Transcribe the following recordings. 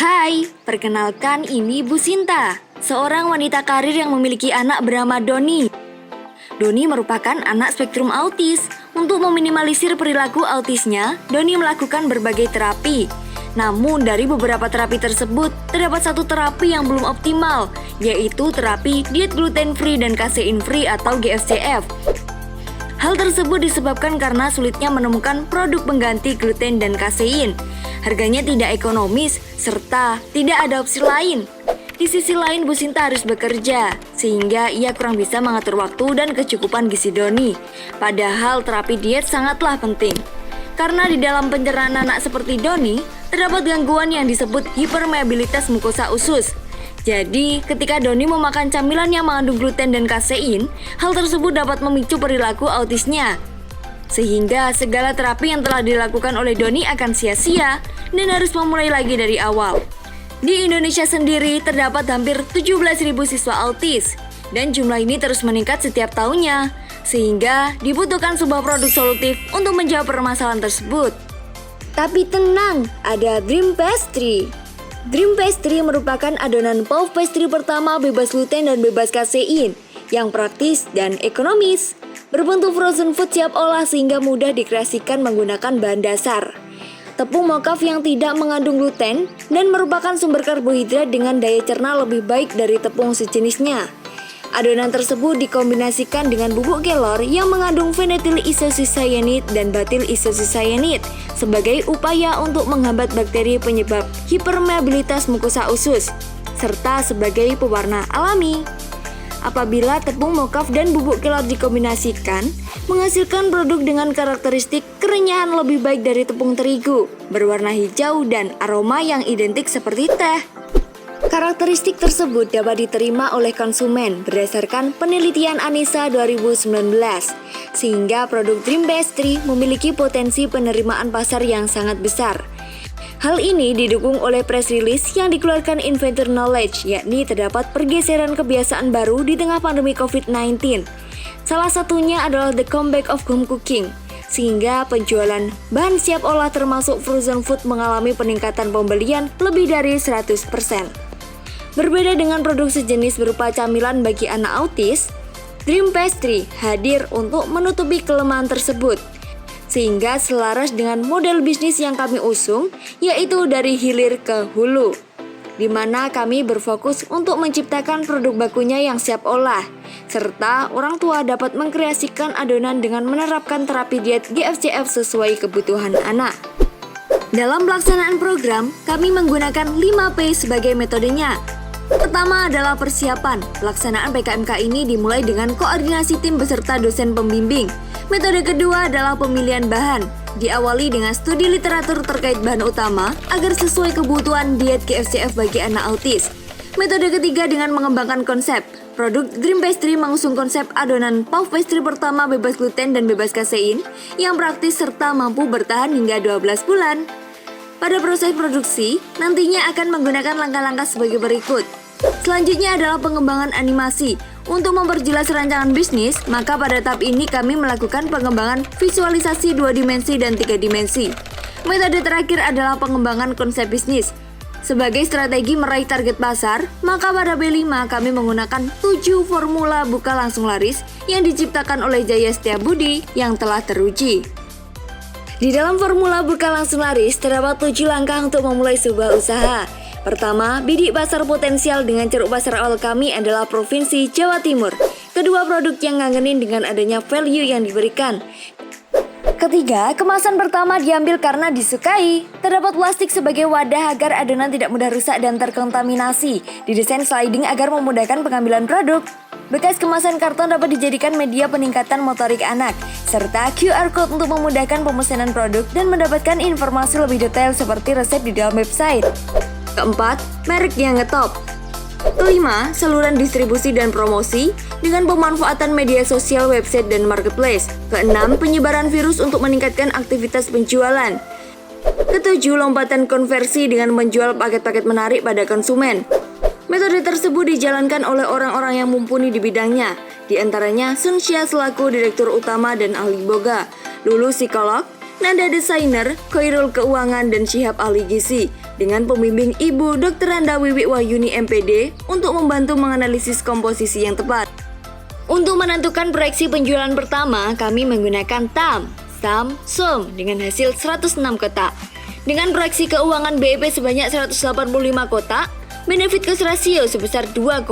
Hai, perkenalkan ini Bu Sinta, seorang wanita karir yang memiliki anak bernama Doni. Doni merupakan anak spektrum autis. Untuk meminimalisir perilaku autisnya, Doni melakukan berbagai terapi. Namun dari beberapa terapi tersebut, terdapat satu terapi yang belum optimal, yaitu terapi diet gluten free dan kasein free atau GFCF. Hal tersebut disebabkan karena sulitnya menemukan produk pengganti gluten dan kasein. Harganya tidak ekonomis, serta tidak ada opsi lain. Di sisi lain, Bu Sinta harus bekerja, sehingga ia kurang bisa mengatur waktu dan kecukupan gizi Doni. Padahal terapi diet sangatlah penting. Karena di dalam pencernaan anak seperti Doni, terdapat gangguan yang disebut hipermeabilitas mukosa usus. Jadi, ketika Doni memakan camilan yang mengandung gluten dan kasein, hal tersebut dapat memicu perilaku autisnya. Sehingga segala terapi yang telah dilakukan oleh Doni akan sia-sia dan harus memulai lagi dari awal. Di Indonesia sendiri terdapat hampir 17.000 siswa autis dan jumlah ini terus meningkat setiap tahunnya. Sehingga dibutuhkan sebuah produk solutif untuk menjawab permasalahan tersebut. Tapi tenang, ada Dream Pastry. Dream Pastry merupakan adonan puff pastry pertama bebas gluten dan bebas kasein yang praktis dan ekonomis. Berbentuk frozen food siap olah sehingga mudah dikreasikan menggunakan bahan dasar tepung mocaf yang tidak mengandung gluten dan merupakan sumber karbohidrat dengan daya cerna lebih baik dari tepung sejenisnya. Adonan tersebut dikombinasikan dengan bubuk kelor yang mengandung phenetyl isosiscyanate dan batil isosiscyanate sebagai upaya untuk menghambat bakteri penyebab hipermeabilitas mukosa usus, serta sebagai pewarna alami. Apabila tepung mocaf dan bubuk kelor dikombinasikan, menghasilkan produk dengan karakteristik kerenyahan lebih baik dari tepung terigu, berwarna hijau dan aroma yang identik seperti teh. Karakteristik tersebut dapat diterima oleh konsumen berdasarkan penelitian ANISA 2019, sehingga produk Dream Pastry memiliki potensi penerimaan pasar yang sangat besar. Hal ini didukung oleh press release yang dikeluarkan Inventor Knowledge, yakni terdapat pergeseran kebiasaan baru di tengah pandemi COVID-19. Salah satunya adalah the comeback of home cooking, sehingga penjualan bahan siap olah termasuk frozen food mengalami peningkatan pembelian lebih dari 100%. Berbeda dengan produk sejenis berupa camilan bagi anak autis, Dream Pastry hadir untuk menutupi kelemahan tersebut, sehingga selaras dengan model bisnis yang kami usung, yaitu dari hilir ke hulu, di mana kami berfokus untuk menciptakan produk bakunya yang siap olah, serta orang tua dapat mengkreasikan adonan dengan menerapkan terapi diet GFCF sesuai kebutuhan anak. Dalam pelaksanaan program, kami menggunakan 5P sebagai metodenya. Pertama adalah persiapan. Pelaksanaan PKMK ini dimulai dengan koordinasi tim beserta dosen pembimbing. Metode kedua adalah pemilihan bahan. Diawali dengan studi literatur terkait bahan utama agar sesuai kebutuhan diet GFCF bagi anak autis. Metode ketiga dengan mengembangkan konsep. Produk Dream Pastry mengusung konsep adonan puff pastry pertama bebas gluten dan bebas kasein yang praktis serta mampu bertahan hingga 12 bulan. Pada proses produksi, nantinya akan menggunakan langkah-langkah sebagai berikut. Selanjutnya adalah pengembangan animasi. Untuk memperjelas rancangan bisnis, maka pada tahap ini kami melakukan pengembangan visualisasi 2 dimensi dan 3 dimensi. Metode terakhir adalah pengembangan konsep bisnis. Sebagai strategi meraih target pasar, maka pada B5 kami menggunakan 7 formula buka langsung laris yang diciptakan oleh Jaya Setiabudi yang telah teruji. Di dalam formula buka langsung laris, terdapat 7 langkah untuk memulai sebuah usaha. Pertama, bidik pasar potensial dengan ceruk pasar awal kami adalah Provinsi Jawa Timur. Kedua, produk yang ngangenin dengan adanya value yang diberikan. Ketiga, kemasan pertama diambil karena disukai. Terdapat plastik sebagai wadah agar adonan tidak mudah rusak dan terkontaminasi. Didesain sliding agar memudahkan pengambilan produk. Bekas kemasan karton dapat dijadikan media peningkatan motorik anak, serta QR Code untuk memudahkan pemesanan produk dan mendapatkan informasi lebih detail seperti resep di dalam website. Keempat, merek yang ngetop. Kelima, saluran distribusi dan promosi dengan pemanfaatan media sosial, website, dan marketplace. Keenam, penyebaran virus untuk meningkatkan aktivitas penjualan. Ketujuh, lompatan konversi dengan menjual paket-paket menarik pada konsumen. Metode tersebut dijalankan oleh orang-orang yang mumpuni di bidangnya, di antaranya Sun Xia selaku Direktur Utama dan ahli Boga, Lulu psikolog, Nanda desainer, Khairul keuangan, dan Syihab ahli gizi. dengan pembimbing Ibu Dr. Randa Wiwi Wahyuni MPD untuk membantu menganalisis komposisi yang tepat. Untuk menentukan proyeksi penjualan pertama, kami menggunakan TAM, SAM, SOM dengan hasil 106 kotak. Dengan proyeksi keuangan BEP sebanyak 185 kotak, benefit cost ratio sebesar 2,08,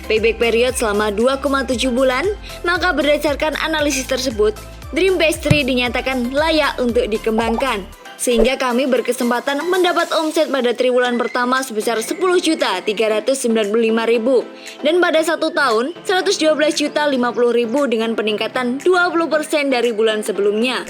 payback period selama 2,7 bulan, maka berdasarkan analisis tersebut, Dream Pastry dinyatakan layak untuk dikembangkan. Sehingga kami berkesempatan mendapat omset pada triwulan pertama sebesar 10.395.000 dan pada 1 tahun 112.050.000 dengan peningkatan 20% dari bulan sebelumnya.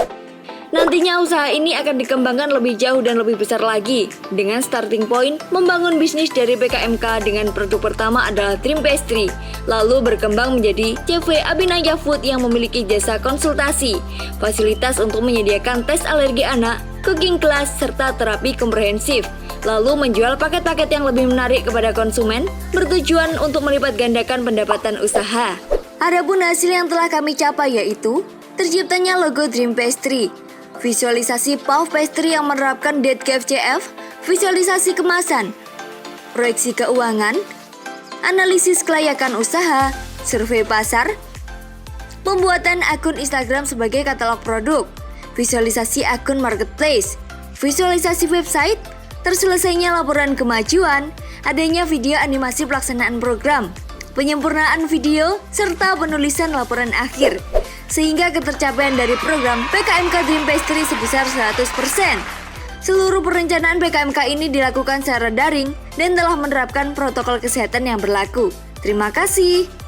Nantinya usaha ini akan dikembangkan lebih jauh dan lebih besar lagi dengan starting point membangun bisnis dari PKMK dengan produk pertama adalah Dream Pastry, lalu berkembang menjadi CV Abinaya Food yang memiliki jasa konsultasi, fasilitas untuk menyediakan tes alergi anak, cooking class, serta terapi komprehensif, lalu menjual paket-paket yang lebih menarik kepada konsumen bertujuan untuk melipat gandakan pendapatan usaha. Adapun hasil yang telah kami capai yaitu terciptanya logo Dream Pastry, visualisasi puff pastry yang menerapkan DATE-KFCF, visualisasi kemasan, proyeksi keuangan, analisis kelayakan usaha, survei pasar, pembuatan akun Instagram sebagai katalog produk, visualisasi akun marketplace, visualisasi website, terselesainya laporan kemajuan, adanya video animasi pelaksanaan program, penyempurnaan video, serta penulisan laporan akhir, sehingga ketercapaian dari program PKMK Dream Pastry sebesar 100%. Seluruh perencanaan PKMK ini dilakukan secara daring dan telah menerapkan protokol kesehatan yang berlaku. Terima kasih.